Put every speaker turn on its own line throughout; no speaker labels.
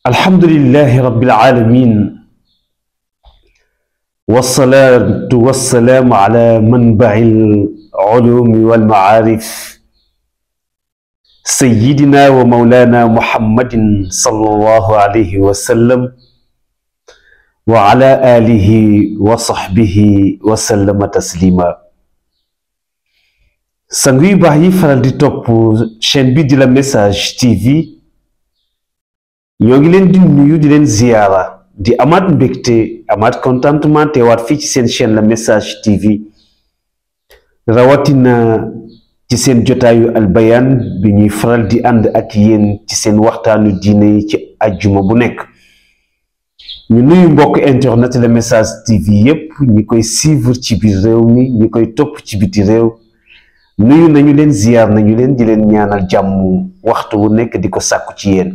alhamdulillahi rabbil alamin wassalatu wassalamu ala manba'il ulumi wal ma'arif sayyidina wa maulana muhammadin sallallahu alayhi wa sallam wa ala alihi wa sahbihi wa sallama taslima. sang yu baax yi faral di topp chaîne bi di La Message TV ñoo ngi leen di nuyu di leen ziyaara di amaat mbégte amaat contentement teewaat fii ci seen chaîne La Message TV rawatina ci seen jotaayu albayaan bi ñuy faral di ànd ak yéen ci seen waxtaanu diine ci ajjuma bu nekk. ñu nuyu mbokk internet La Message TV yépp ñi koy suivre ci biir réew mi ñi koy topp ci biti réew nuyu nañu leen ziyaar nañu leen di leen ñaanal jàmm waxtu wu nekk di ko sàkku ci yéen.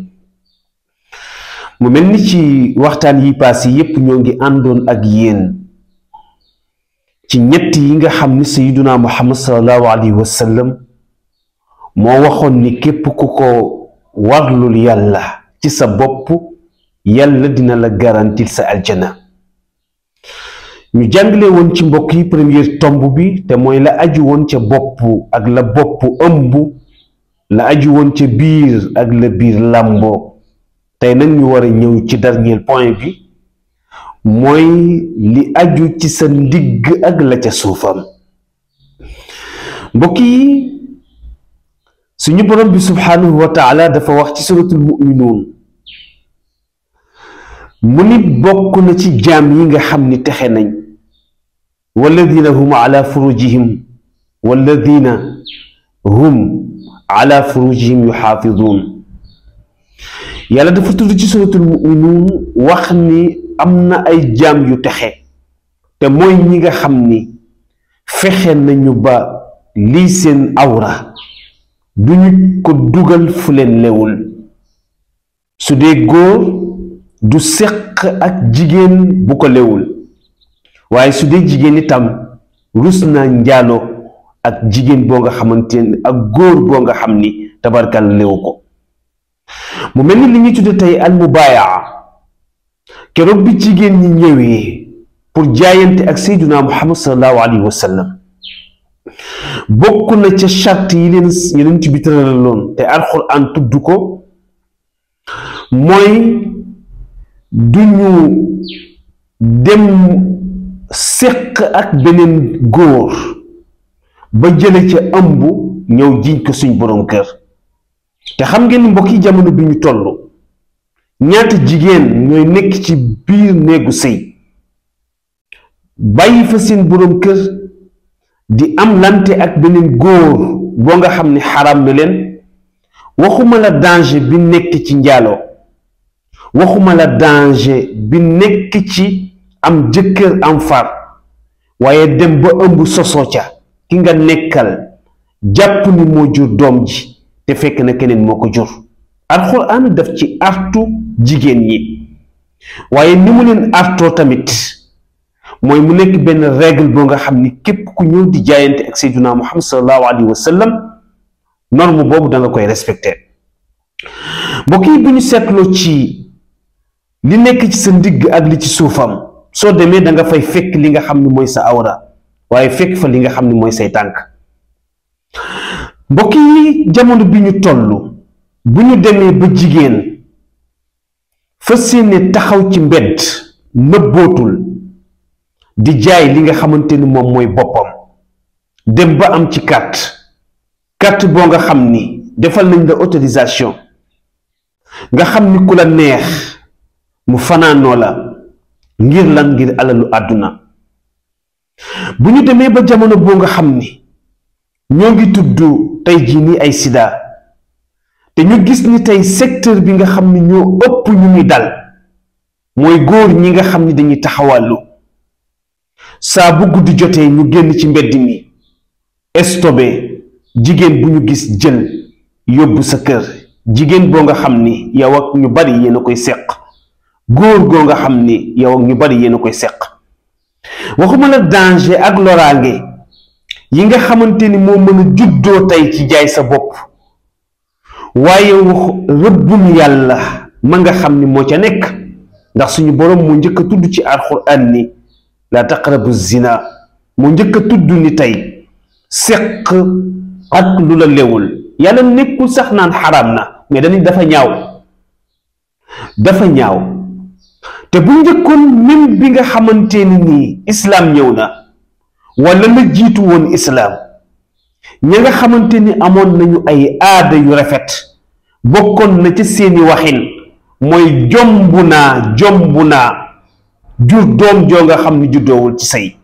mu mel ni ci waxtaan yi paase yépp ñoo ngi àndoon ak yéen ci ñett yi nga xam ni sayyiduna muhammad sallallahu alayhi wa sallam moo waxoon ni képp ku ko warlul yàlla ci sa bopp yàlla dina la garantil sa aljana. ñu jàngale woon ci mbokk yi première tomb bi te mooy la aju woon ca bopp ak la bopp ëmb la aju woon ca biir ak la biir làmboo. tey nag ñu war a ñëw ci dernier point bi mooy li aju ci sa ndigg ak la ca suufam. mbokk yi suñu borom bi subhanahu wa taala dafa wax ci suratul mu'minuun mu ni bokk na ci jaam yi nga xam ni texe nañ walladina hum ala furujihim walladina hum ala furujihim yuxaafiduun. yàlla dafa tudd ci suratul mu'minuun wax ni am na ay jaam yu texe te mooy ñi nga xam ni fexe nañu ba lii seen awra duñu ko dugal fu leen lewul. su dee góor du seq ak jigéen bu ko lewul waaye su dee jigéen itam rus na njaalo ak jigéen boo nga xamante ne ak góor boo nga xam ni tabarkal lewu ko. mu mel ni li ñuy tudde tey al mubaayaa keroog bi jigéen ñi ñëwee pour jaayante ak sayyiduna muhammad sallallahu alayhi wa sallam bokk na ca charte yi leen yeneen ci bi tëralaloon te alquran tudd ko mooy duñu dem séq ak beneen góor ba jële ca ëmb ñëw jiñ ko suñ borom kër. te xam ngeen ni mbokk yi jamono bi ñu toll ñaata jigéen ñooy nekk ci biir néegu sëy bàyyi fa seen boroom kër di am lante ak beneen góor boo nga xam ne xaram na leen. waxuma la danger bi nekk ci njaaloo waxuma la danger bi nekk ci am jëkkër am far waaye dem ba ëmb sosoo ca ki nga nekkal jàpp ni moo jur doom ji te fekk na keneen moo ko jur. alxuraan daf ci artu jigéen ñi waaye ni mu leen artoo tamit mooy mu nekk benn règle boo nga xam ni képp ku ñëw di jaayante ak sayyiduna muhammad sallallahu alayhi wa sallam norme boobu da nga koy respecté. mbokk yi bu ñu seetloo ci li nekk ci sa ndigg ak li ci suufam soo demee da nga fay fekk li nga xam ni mooy sa awra waaye fekk fa li nga xam ni mooy say tànk. mbokk yi jamono bi ñu toll bu ñu demee ba jigéen fas yéene taxaw ci mbedd nëbbootul di jaay li nga xamante ni moom mooy boppam dem ba am ci carte boo nga xam ni defal nañ la autorisation nga xam ni ku la neex mu fanaanoo la ngir lan ngir alalu àdduna. bu ñu demee ba jamono boo nga xam ni ñoo ngi tudd tey jii nii ay sida te ñu gis ni tey secteur bi nga xam ni ñoo ëpp ñu ngi dal mooy góor ñi nga xam ni dañuy taxawàllu saa bu guddi jotee ñu génn ci mbedd mi estobe jigéen bu ñu gis jël yóbbu sa kër. jigéen boo nga xam ni yow ak ñu bari yéen a koy seq góor goo nga xam ni yow ak ñu bari yéen a koy seq. waxuma la danger ak loraange yi nga xamante ni moo mën a juddoo tey ci jaay sa bopp waaye wax rëbbum yàlla ma nga xam ni moo ca nekk ndax suñu borom mu njëkk a tudd ci alquran ni la taqrabu zina mu njëkk a tudd ni tey seq ak lu la lewul yàlla nekkul sax naan xaraam na mais dañuy dafa ñaaw te bu njëkkoon même bi nga xamante ni nii islaam ñëw na wala la jiitu woon islaam ña nga xamante ni amoon nañu ay aada yu rafet bokkoon na ci seeni waxin mooy jomb naa jur doom joo nga xam ni juddoowul ci say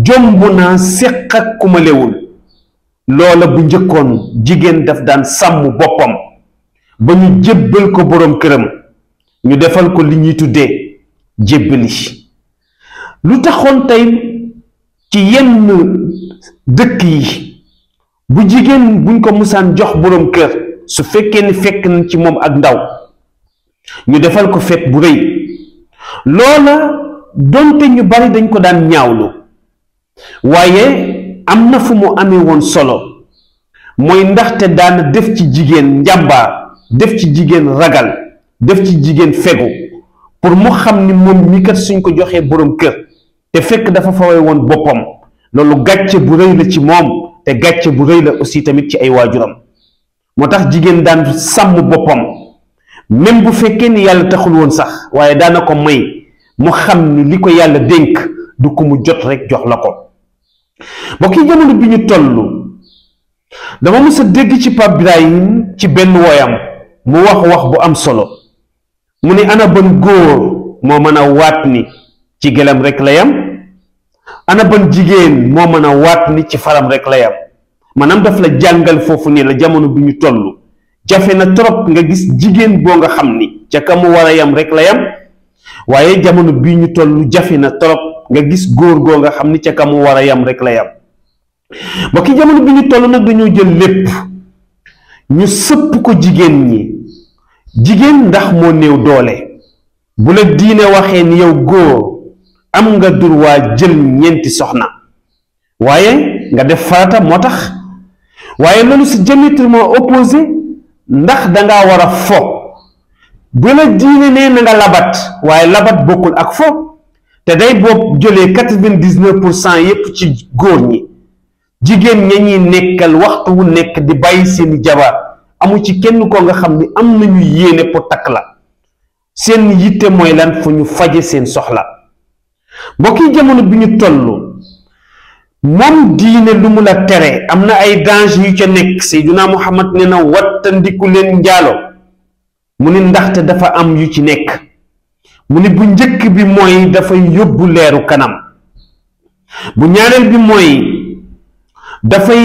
jomb naa séq ak ku ma lewul loola bu njëkkoon jigéen daf daan sàmm boppam ba ñu jébbal ko boroom këram ñu defal ko li ñuy tuddee jébbali lu taxoon tey ci yenn dëkk yi bu jigéen buñ ko musaan jox boroom kër su fekkee ni fekk nañ ci moom ak ndaw ñu defal ko fekk bu rëy loola donte ñu bari dañ ko daan ñaawlu waaye am na fu mu amee woon solo mooy ndaxte daana def ci jigéen njàmbaar def ci jigéen ragal def ci jigéen fegu pour mu xam ni moom mi kat suñ ko joxee boroom kër te fekk dafa fawee woon boppam loolu gàcce bu rëy la ci moom te gàcce bu rëy la aussi tamit ci ay waajuram moo tax jigéen daan sàmm boppam même bu fekkee ni yàlla taxul woon sax waaye daana ko may mu xam ni li ko yàlla dénk du ko mu jot rek jox la ko mbokk yi jamono bi ñu toll dama mës a dégg ci Pape Birahim ci benn woyam mu wax bu am solo mu ni ana ban góor moo mën a waat ni ci gelam rek la yam ana ban jigéen moo mën a waat ni ci faram rek la yam maanaam daf la jàngal foofu ni la jamono bi ñu toll jafe na trop nga gis jigéen boo nga xam ni ca ka mu war a yam rek la yam waaye jamono bii ñu toll jafe na trop nga gis góor goo nga xam ni ca ka mu war a yam rek la yam mbokki jamono bi ñu toll nag dañoo jël lépp ñu sëpp ko jigéen ñi jigéen ndax moo néew doole bu la diine waxee ni yow góor am nga droit jël ñeenti soxna waaye nga def farata moo tax waaye loolu si diamétralement opposé ndax dangaa war a fo bu la diine nee na nga labat waaye labat bokkul ak fo te day boobu jëlee 99% yépp ci góor ñi jigéen ña ñuy nekkal waxtu wu nekk di bàyyi seeni jabar amu ci kenn ko nga xam ni am nañu yéene pour takk la seen yitte mooy lan fu ñu faje seen soxla mbokki jamono bi ñu toll moom diine lu mu la tere am na ay danger yu ca nekk Seydina Muhammad ne na wattandiku leen njaalo mu ni ndaxte dafa am yu ci nekk mu ni bu njëkk bi mooy dafay yóbbu leeru kanam bu ñaareel bi mooy dafay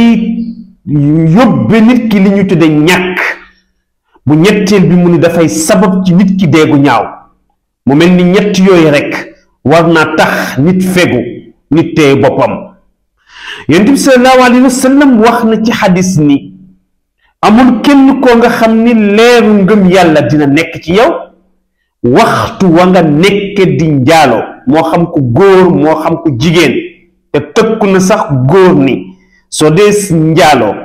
yóbbe nit ki li ñu tudde ñàkk bu ñetteel bi mu ni dafay sabab ci nit ki deegu ñaaw mu mel ni ñett yooyu rekk war naa tax nit fegu nit teye boppam yonent bi sallallahu alayhi wa sallam wax na ci xadis ni amul kenn koo nga xam ni leeru ngëm yàlla dina nekk ci yow waxtu wa nga nekke di njaalo moo xam ku góor moo xam ku jigéen te tëkku na sax góor ni soo dee njaalo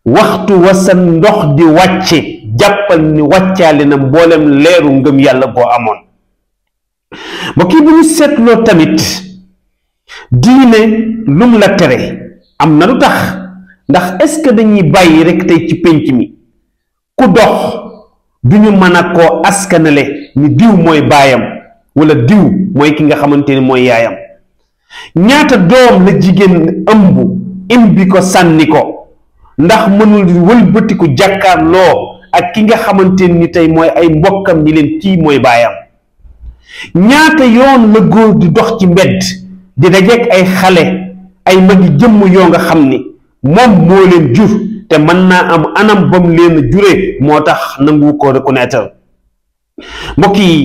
waxtu wa sa ndox di wàcce jàppal ni wàccaale na mboolem leeru ngëm yàlla boo amoon mbokk yi bu ñu seetloo tamit diine lum la tere am na lu tax ndax est-ce que dañuy bàyyi rek tey ci pénc mi ku dox duñu mën a koo askanale ni diw mooy baayam wala diw mooy ki nga xamante ni mooy yaayam ñaata doom la jigéen ëmb imbi ko sànni ko ndax mënul wëlbatiku jàkkaarloo ak ki nga xamante ni tey mooy ay mbokkam ni leen kii mooy baayam ñaata yoon la góor di dox ci mbedd di dajeek ay xale ay magi jëmm yoo nga xam ni moom moo leen jur te mën naa am anam bam leen juree moo tax nangu ko reconnaître mbokk yi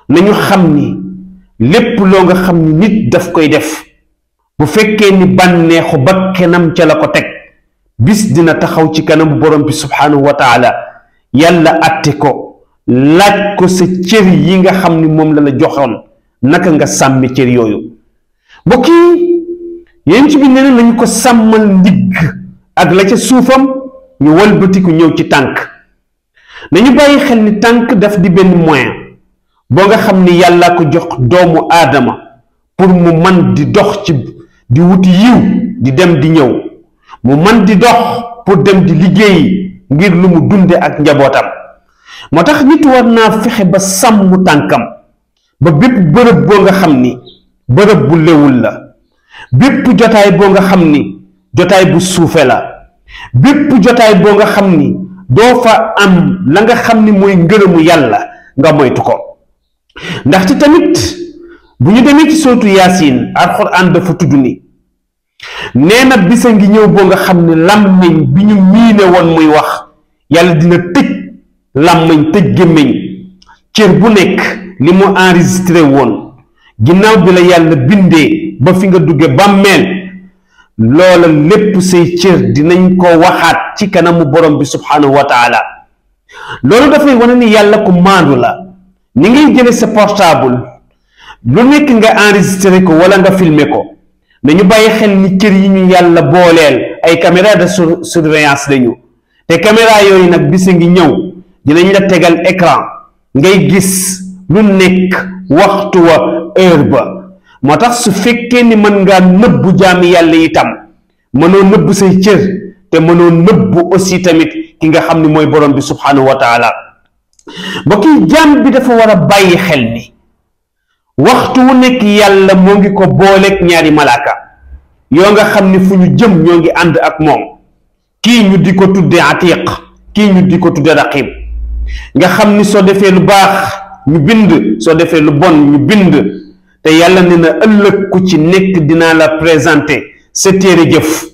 nañu xam ni lépp loo nga xam ni nit daf koy def bu fekkee ni bànneexu bakkenam ca la ko teg bis dina taxaw ci kanam borom bi subhanahu wa taala yàlla atte ko laaj ko sa cër yi nga xam ni moom la la joxoon naka nga sàmmi cër yooyu mbokk yi yéen ci bi nee nañu ko sàmmal ndigg ak la ca suufam ñu walbatiku ñëw ci tànk nañu bàyyi xel ni tànk daf di benn moyen boo nga xam ni yàlla ko jox doomu aadama pour mu man di dox ci di wuti yiw di dem di ñëw, mu man di dox pour dem di liggéey ngir lu mu dunde ak njabootam. moo tax nit war naa fexe ba sàmm tànkam ba bépp bërëb boo nga xam ni bërëb bu lewul la, bépp jotaay boo nga xam ni jotaay bu suufe la, bépp jotaay boo nga xam ni doo fa am la nga xam ni mooy ngërëmu yàlla nga moytu ko. ndaxte tamit bu ñu demee ci sootu yaasin alquran dafa tudd ni nee na bisa ngi ñëw boo nga xam ne làmmiñ bi ñu miine woon muy wax yàlla dina tëj làmmiñ, tëj gémmiñ, cër bu nekk li mu enregistré woon ginnaaw bi la yàlla bindee ba fi nga dugge bàmmeel, loola lépp say cër dinañ ko waxaat ci kanamu borom bi subhanahu wa taala. loolu dafay wane ni yàlla ku maandu la. ni ngay jële sa portable lu nekk nga enregistré ko wala nga filmer ko, nañu bàyyi xel ni cër yi ñu yàlla booleel ay caméra de surveillance lañu, te caméra yooyu nag bisa ngi ñëw dinañ la tegal écran ngay gis lu nekk waxtu wa heure ba. moo tax su fekkee ni mën ngaa nëbbu jaami yàlla itam mënoo nëbbu say cër te mënoo nëbbu aussi tamit ki nga xam ni mooy borom bi subhanahu wa taala. mbokk yi, jaam bi dafa war a bàyyi xel ni waxtu wu nekk yàlla moo ngi ko booleeg ñaari malaaka yoo nga xam ni fu ñu jëm ñoo ngi ànd ak moom. kii ñu di ko tudde atiq, kii ñu di ko tudde raqib. nga xam ni soo defee lu baax ñu bind, soo defee lu bon ñu bind. te yàlla ne na ëllëg ku ci nekk dinaa la présenter sa téere jëf.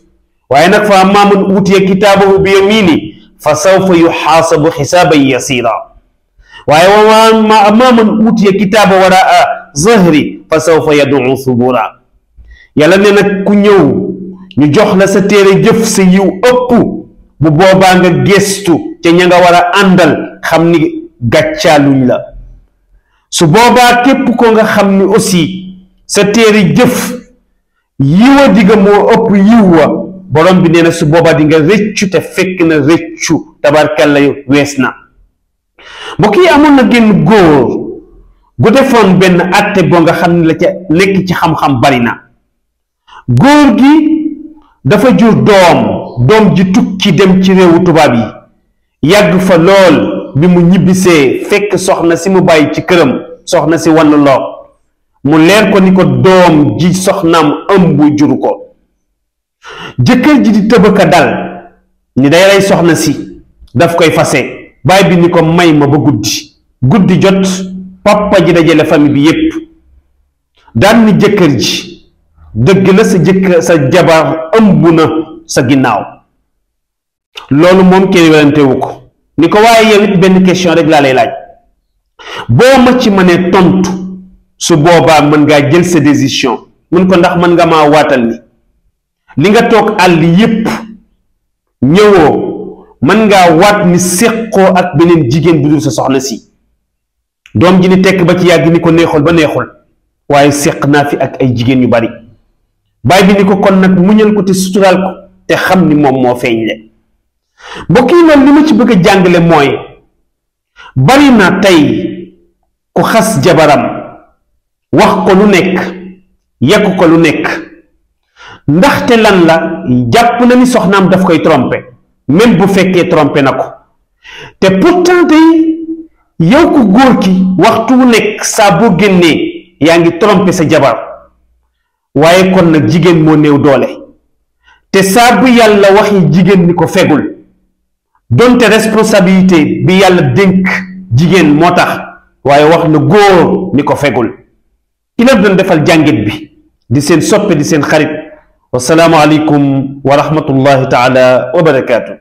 waaye nag fa ammaa man uutiya kitaabahu bi yamini fa sawfa yuxaasabu xisaaban yasira. waaye wa ammaa man uutiya kitaaba waraa zahri fa sawfa yad'u subura. yàlla ne nag ku ñëw ñu jox la sa téere jëf sa yiw ëpp, bu boobaa nga gestu te ña nga war a àndal xam ni gàccaaluñ la. su boobaa képp ko nga xam ni aussi sa téere jëf yiwa digga moo ëpp yiwa, borom bi nee na su boobaa di nga rëccu te fekk na rëccu tabarkalla wees na. mbokk yi, amoon na génn góor gu defoon benn atte boo nga xam ne la ca nekk ci xam-xam bari na. góor gi dafa jur doom ji tukki dem ci réewu tubaab yi yàgg fa lool. bi mu ñibbisee fekk soxna si mu bàyyi ci këram, soxna si wann loo mu leer ko ni ko doom ji soxnaam ëmb juru ko. jëkkër ji di tëbëka dal ni day rey soxna si, daf koy fase. baay bi ni ko may ma ba guddi jot papa ji dajale famille bi yépp daan ni jëkkër ji dëgg la sa jabar ëmb na sa ginnaaw. loolu moom kenn werantewu ko. ni ko waaye yow it benn question rek laa lay laaj, boo ma ci mënee tontu su boobaa mën ngaa jël sa décision. mun ko ndax mën nga maa waatal ni li nga toog àll yépp ñëwoo, mën ngaa waat ni séqoo ak beneen jigéen bu dul sa soxna si. doom ji ni tekk ba ci yàgg ni ko neexul ba neexul, waaye séq naa fi ak ay jigéen yu bari. baay bi ni ko kon nag muñal ko te suturaal ko te xam ni moom moo feeñ le. mbokk yi, loolu li ma ci bëgg a jàngale mooy bari na tey ku xas jabaram, wax ko lu nekk, yekk ko lu nekk, ndaxte lan la jàpp na ni soxnaam daf koy tromper, même bu fekkee tromper na ko. te pourtant tey yow ku góor ki waxtu wu nekk saa boo génnee yaa ngi tromper sa jabar. waaye kon nag jigéen moo néew doole, te saa bu yàlla waxi jigéen ni ko fegul, donte responsabilité bi yàlla dénk jigéen moo tax, waaye wax na góor ni ko fegul. ki la doon defal jàngit bi di seen soppe di seen xarit. wasalaamu aleykum wa rahmatullahi taala wa barakaatu.